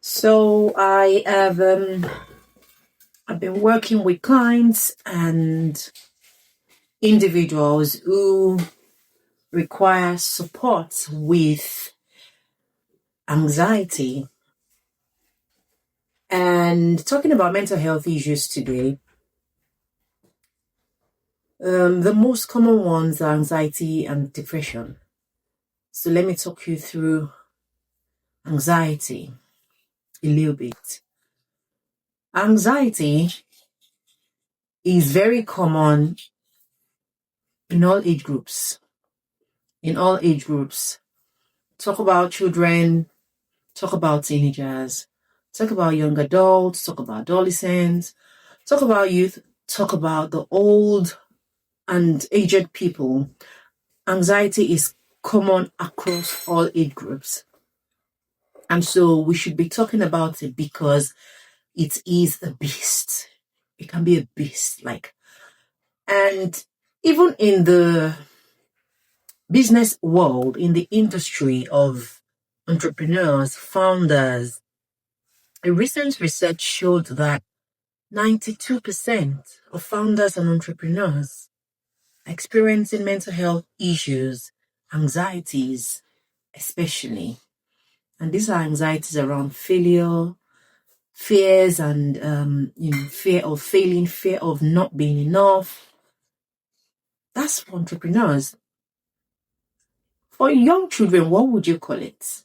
So I've been working with clients and individuals who require support with anxiety. And talking about mental health issues today, the most common ones are anxiety and depression. So let me talk you through anxiety a little bit. Anxiety is very common in all age groups. In all age groups. Talk about children, talk about teenagers, talk about young adults, talk about adolescents, talk about youth, talk about the old and aged people. Anxiety is common across all age groups. And so we should be talking about it because it is a beast. It can be a beast, and even in the business world, in the industry of entrepreneurs, founders, a recent research showed that 92% of founders and entrepreneurs are experiencing mental health issues, anxieties, especially. And these are anxieties around failure, fears, and fear of failing, fear of not being enough. That's for entrepreneurs. For young children, what would you call it?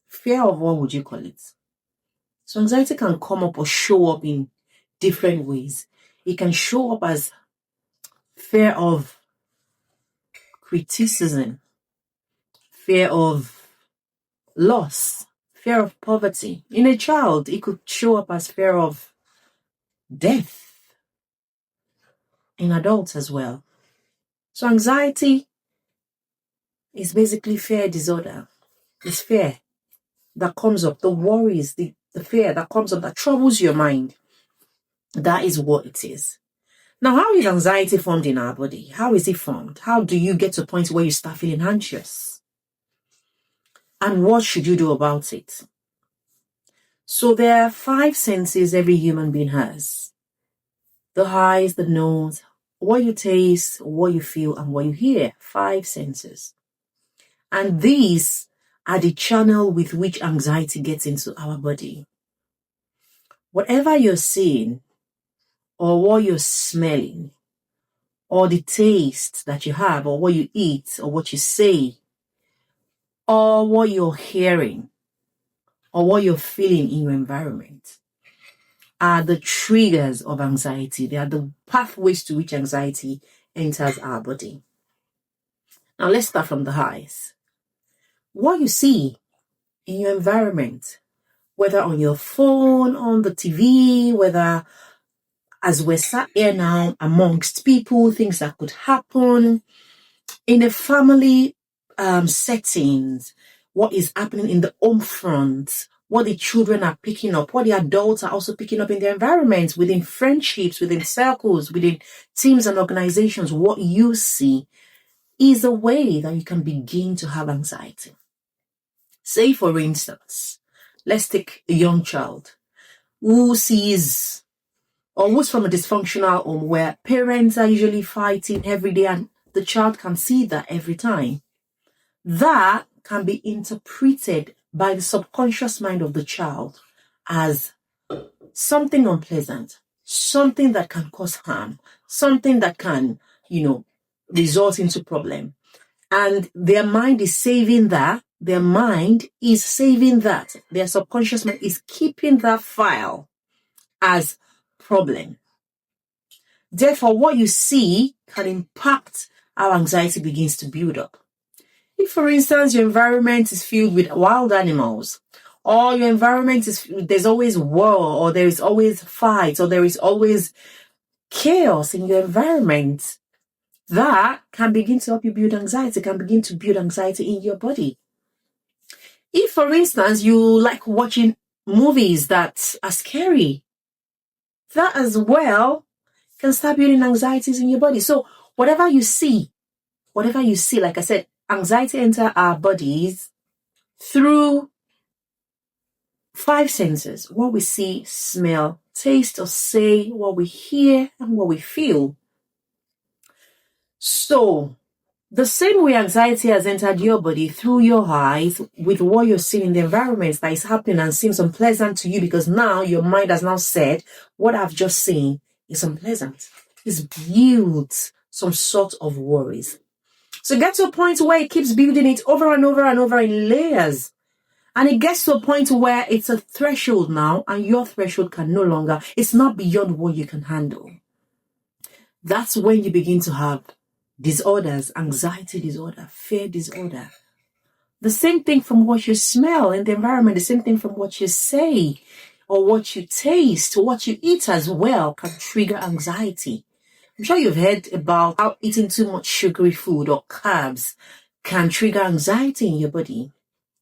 Fear of what would you call it? So anxiety can come up or show up in different ways. It can show up as fear of criticism, fear of loss, fear of poverty. In a child, it could show up as fear of death. In adults as well. So anxiety is basically fear disorder. It's fear that comes up, the worries, the fear that comes up that troubles your mind. That is what it is. Now, how is anxiety formed in our body? How is it formed? How do you get to a point where you start feeling anxious? And what should you do about it? So there are 5 senses every human being has. The eyes, the nose, what you taste, what you feel, and what you hear. 5 senses. And these are the channel with which anxiety gets into our body. Whatever you're seeing, or what you're smelling, or the taste that you have, or what you eat, or what you say, or what you're hearing, or what you're feeling in your environment, are the triggers of anxiety. They are the pathways to which anxiety enters our body. Now let's start from the eyes. What you see in your environment, whether on your phone, on the TV, whether as we're sat here now amongst people, things that could happen in a family settings, what is happening in the home front, what the children are picking up, what the adults are also picking up in their environments, within friendships, within circles, within teams and organizations. What you see is a way that you can begin to have anxiety. Say, for instance, let's take a young child who sees or who's from a dysfunctional home where parents are usually fighting every day and the child can see that every time. That can be interpreted by the subconscious mind of the child as something unpleasant, something that can cause harm, something that can, result into problem. And their mind is saving that. Their mind is saving that. Their subconscious mind is keeping that file as problem. Therefore, what you see can impact how anxiety begins to build up. If, for instance, your environment is filled with wild animals, or your environment there's always war, or there is always fight, or there is always chaos in your environment, that can begin to help you build anxiety, can begin to build anxiety in your body. If, for instance, you like watching movies that are scary, that as well can start building anxieties in your body. So whatever you see, like I said, anxiety enters our bodies through 5 senses: what we see, smell, taste, or say, what we hear, and what we feel. So, the same way anxiety has entered your body through your eyes with what you're seeing in the environment that is happening and seems unpleasant to you, because now your mind has now said, what I've just seen is unpleasant. It's built some sort of worries. So it gets to a point where it keeps building it over and over and over in layers. And it gets to a point where it's a threshold now, and your threshold can no longer, it's not beyond what you can handle. That's when you begin to have disorders, anxiety disorder, fear disorder. The same thing from what you smell in the environment, the same thing from what you say or what you taste, what you eat as well can trigger anxiety. I'm sure you've heard about how eating too much sugary food or carbs can trigger anxiety in your body.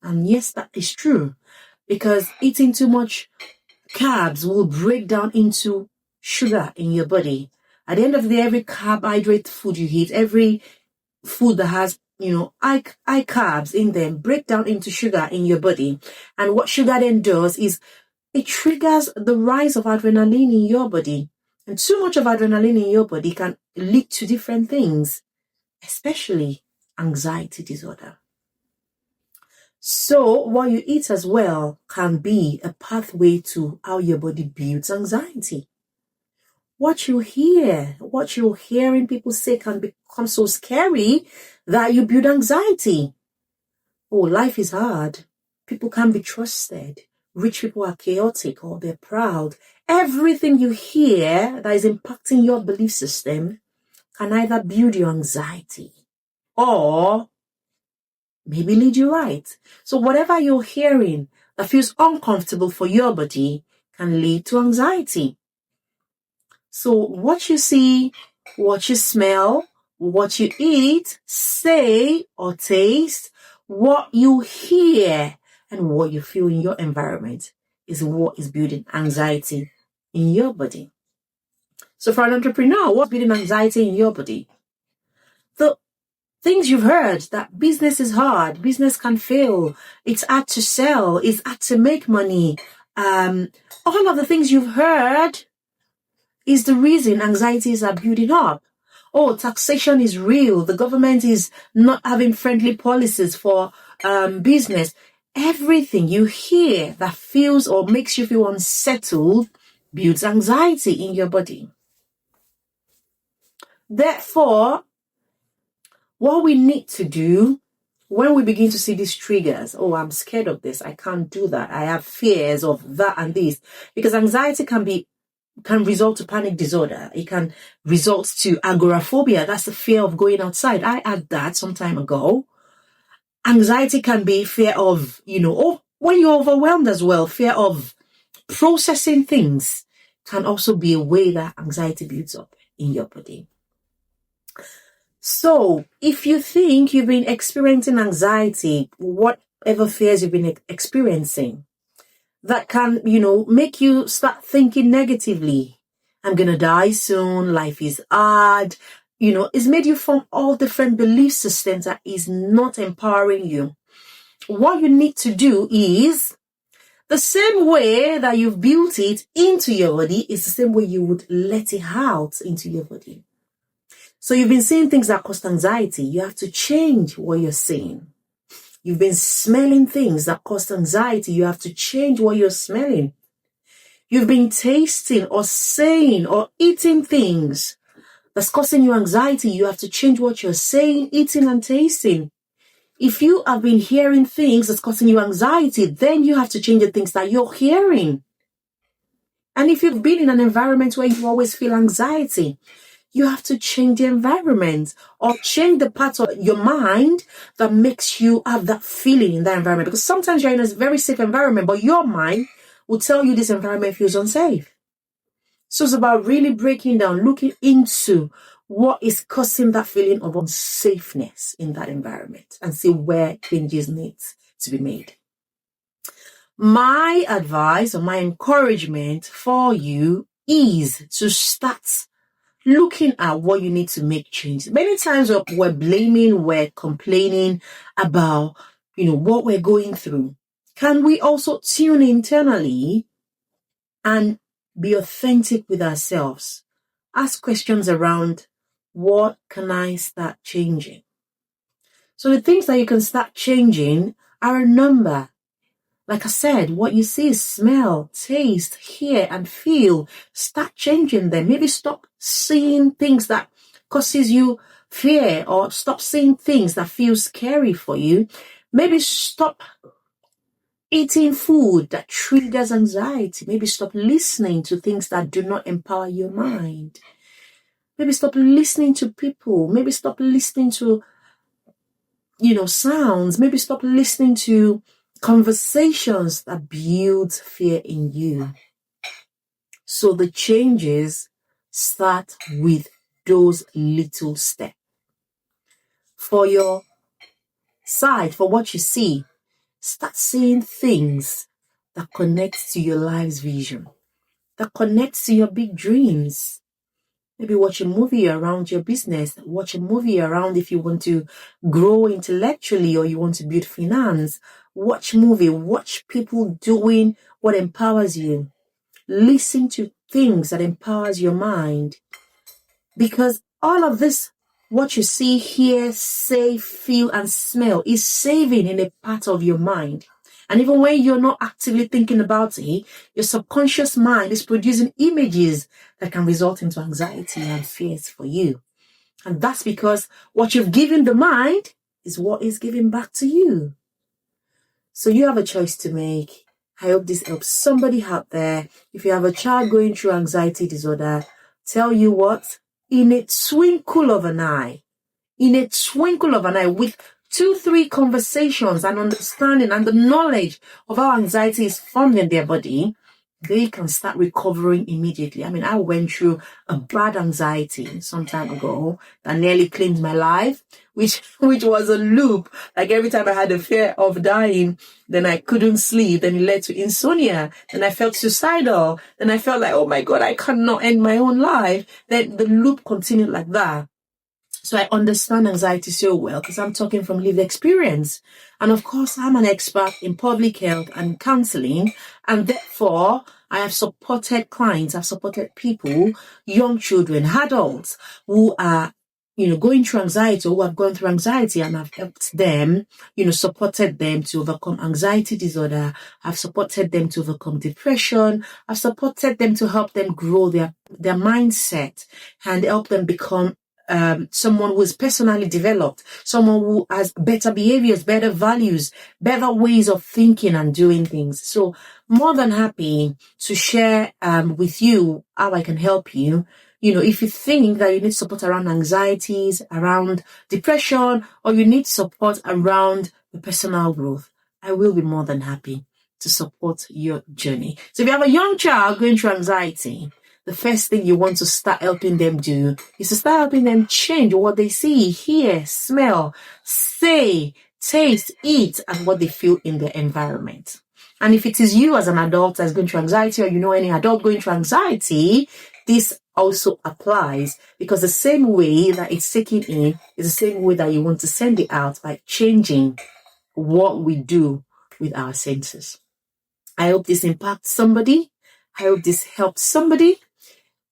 And yes, that is true, because eating too much carbs will break down into sugar in your body. At the end of the day, every carbohydrate food you eat, every food that has, high carbs in them, break down into sugar in your body. And what sugar then does is it triggers the rise of adrenaline in your body. And too much of adrenaline in your body can lead to different things, especially anxiety disorder. So what you eat as well can be a pathway to how your body builds anxiety. What you hear, what you're hearing people say can become so scary that you build anxiety. Oh, life is hard. People can't be trusted. Rich people are chaotic or they're proud. Everything you hear that is impacting your belief system can either build your anxiety or maybe lead you right. So whatever you're hearing that feels uncomfortable for your body can lead to anxiety. So what you see, what you smell, what you eat, say, or taste, what you hear, and what you feel in your environment is what is building anxiety in your body. So for an entrepreneur, what's building anxiety in your body? The things you've heard, that business is hard, business can fail, it's hard to sell, it's hard to make money. All of the things you've heard is the reason anxieties are building up. Oh, taxation is real. The government is not having friendly policies for business. Everything you hear that feels or makes you feel unsettled builds anxiety in your body. Therefore, what we need to do when we begin to see these triggers, oh, I'm scared of this, I can't do that, I have fears of that and this, because anxiety can result to panic disorder. It can result to agoraphobia. That's the fear of going outside. I had that some time ago. Anxiety can be fear of, or when you're overwhelmed as well, fear of processing things can also be a way that anxiety builds up in your body. So if you think you've been experiencing anxiety, whatever fears you've been experiencing, that can, make you start thinking negatively. I'm going to die soon. Life is hard. It's made you form all different belief systems that is not empowering you. What you need to do is the same way that you've built it into your body is the same way you would let it out into your body. So you've been seeing things that cause anxiety. You have to change what you're seeing. You've been smelling things that cause anxiety. You have to change what you're smelling. You've been tasting or saying or eating things that's causing you anxiety. You have to change what you're saying, eating, and tasting. If you have been hearing things that's causing you anxiety, then you have to change the things that you're hearing. And if you've been in an environment where you always feel anxiety, you have to change the environment or change the parts of your mind that makes you have that feeling in that environment. Because sometimes you're in a very safe environment, but your mind will tell you this environment feels unsafe. So it's about really breaking down, looking into what is causing that feeling of unsafeness in that environment and see where changes need to be made. My advice or my encouragement for you is to start looking at what you need to make change. Many times we're blaming, we're complaining about, what we're going through. Can we also tune internally and be authentic with ourselves? Ask questions around, what can I start changing? So the things that you can start changing are a number. Like I said, what you see, smell, taste, hear, and feel, start changing them. Maybe stop seeing things that causes you fear, or stop seeing things that feel scary for you. Maybe stop eating food that triggers anxiety. Maybe stop listening to things that do not empower your mind. Maybe stop listening to people. Maybe stop listening to, sounds. Maybe stop listening to conversations that build fear in you. So the changes start with those little steps. For your side, for what you see, start seeing things that connect to your life's vision, that connects to your big dreams. Maybe watch a movie around your business. Watch a movie around if you want to grow intellectually or you want to build finance. Watch movie. Watch people doing what empowers you. Listen to things that empowers your mind. Because all of this, what you see, hear, say, feel, and smell is saving in a part of your mind. And even when you're not actively thinking about it, your subconscious mind is producing images that can result into anxiety and fears for you. And that's because what you've given the mind is what is given back to you. So you have a choice to make. I hope this helps somebody out there. If you have a child going through anxiety disorder, tell you what, in a twinkle of an eye, with 2-3 conversations and understanding and the knowledge of how anxiety is formed in their body, they can start recovering immediately. I mean, I went through a bad anxiety some time ago that nearly claimed my life, which was a loop. Like every time I had a fear of dying, then I couldn't sleep. Then it led to insomnia. Then I felt suicidal. Then I felt like, oh my God, I cannot end my own life. Then the loop continued like that. So I understand anxiety so well because I'm talking from lived experience. And of course, I'm an expert in public health and counseling. And therefore, I have supported clients, I've supported people, young children, adults who are, going through anxiety or who have gone through anxiety, and I've helped them, supported them to overcome anxiety disorder. I've supported them to overcome depression. I've supported them to help them grow their mindset and help them become someone who is personally developed, someone who has better behaviors, better values, better ways of thinking and doing things. So more than happy to share with you how I can help you. If you think that you need support around anxieties, around depression, or you need support around the personal growth, I will be more than happy to support your journey. So if you have a young child going through anxiety, the first thing you want to start helping them do is to start helping them change what they see, hear, smell, say, taste, eat, and what they feel in their environment. And if it is you as an adult that's going through anxiety, or you know any adult going through anxiety, this also applies, because the same way that it's taken in is the same way that you want to send it out, by changing what we do with our senses. I hope this impacts somebody. I hope this helps somebody.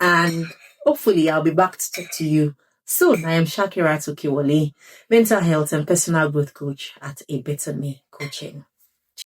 And hopefully I'll be back to talk to you soon. I am Shakira Tokiwale, mental health and personal growth coach at A Better Me Coaching.